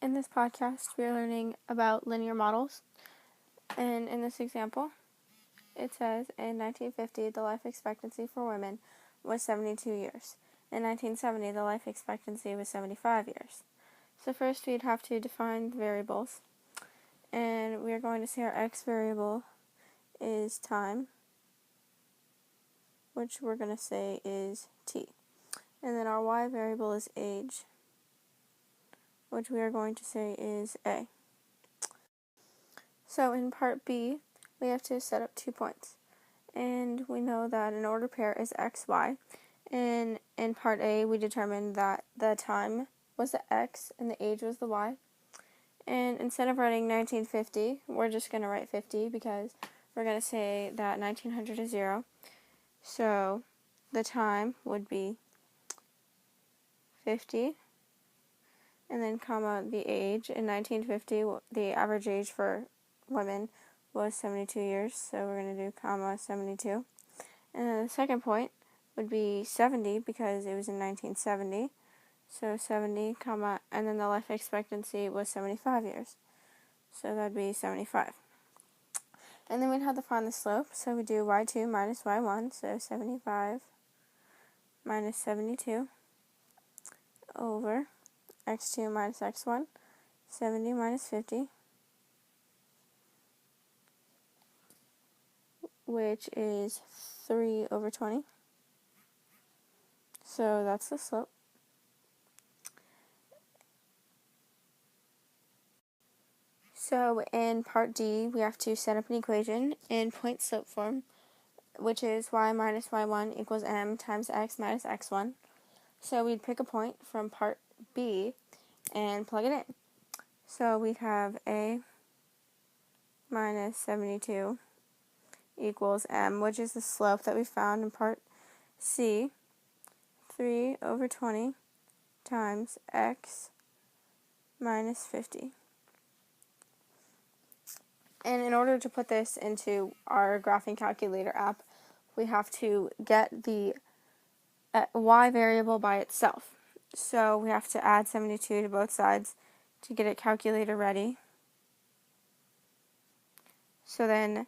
In this podcast, we are learning about linear models, and in this example, it says, in 1950, the life expectancy for women was 72 years. In 1970, the life expectancy was 75 years. So first, we'd have to define the variables, and we are going to say our x variable is time, which we're going to say is t. And then our y variable is age, which we are going to say is a. So in part B, we have to set up 2 points. And we know that an ordered pair is x, y. And in part A, we determined that the time was the x and the age was the y. And instead of writing 1950, we're just going to write 50 because we're going to say that 1900 is 0. So the time would be 50. And then comma the age. In 1950, the average age for women was 72 years, so we're going to do comma 72. And then the second point would be 70 because it was in 1970, so 70 comma, and then the life expectancy was 75 years, so that would be 75. And then we'd have to find the slope, so we do y2 minus y1, so 75 minus 72 over x2 minus x1, 70 minus 50, which is 3 over 20. So that's the slope. So in part D, we have to set up an equation in point-slope form, which is y minus y1 equals m times x minus x1. So we'd pick a point from part B and plug it in. So we'd have a minus 72 equals m, which is the slope that we found in part C, 3 over 20 times x minus 50. And in order to put this into our graphing calculator app, we have to get the y variable by itself. So we have to add 72 to both sides to get it calculator ready. So then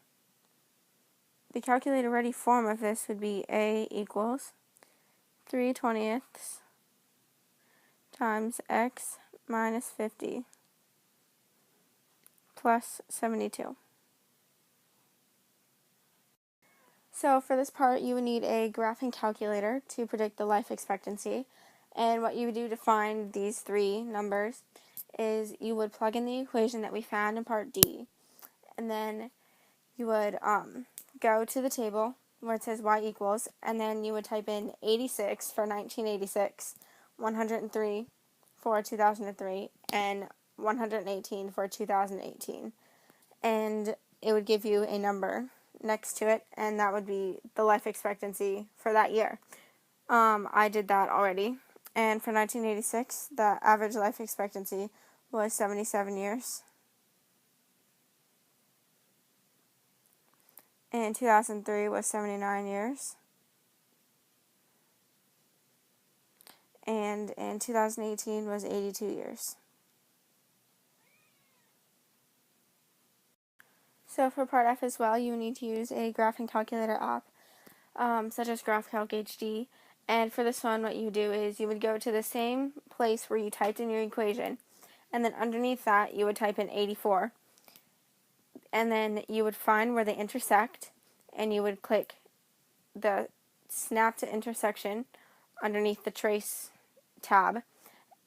the calculator ready form of this would be a equals 3/20 times x minus 50 plus 72. So for this part, you would need a graphing calculator to predict the life expectancy. And what you would do to find these three numbers is you would plug in the equation that we found in part D. And then you would go to the table where it says y equals, and then you would type in 86 for 1986, 103 for 2003, and 118 for 2018. And it would give you a number next to it, and that would be the life expectancy for that year. I did that already. And for 1986, the average life expectancy was 77 years. In 2003 was 79 years. And in 2018 was 82 years. So for part F as well, you need to use a graphing calculator app, such as GraphCalc HD. And for this one, what you do is you would go to the same place where you typed in your equation, and then underneath that, you would type in 84. And then you would find where they intersect, and you would click the snap to intersection underneath the trace tab,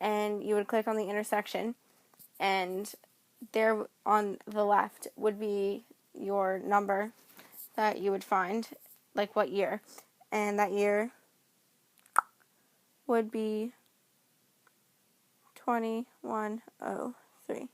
and you would click on the intersection, and there on the left would be your number that you would find, like what year, and that year would be 2103.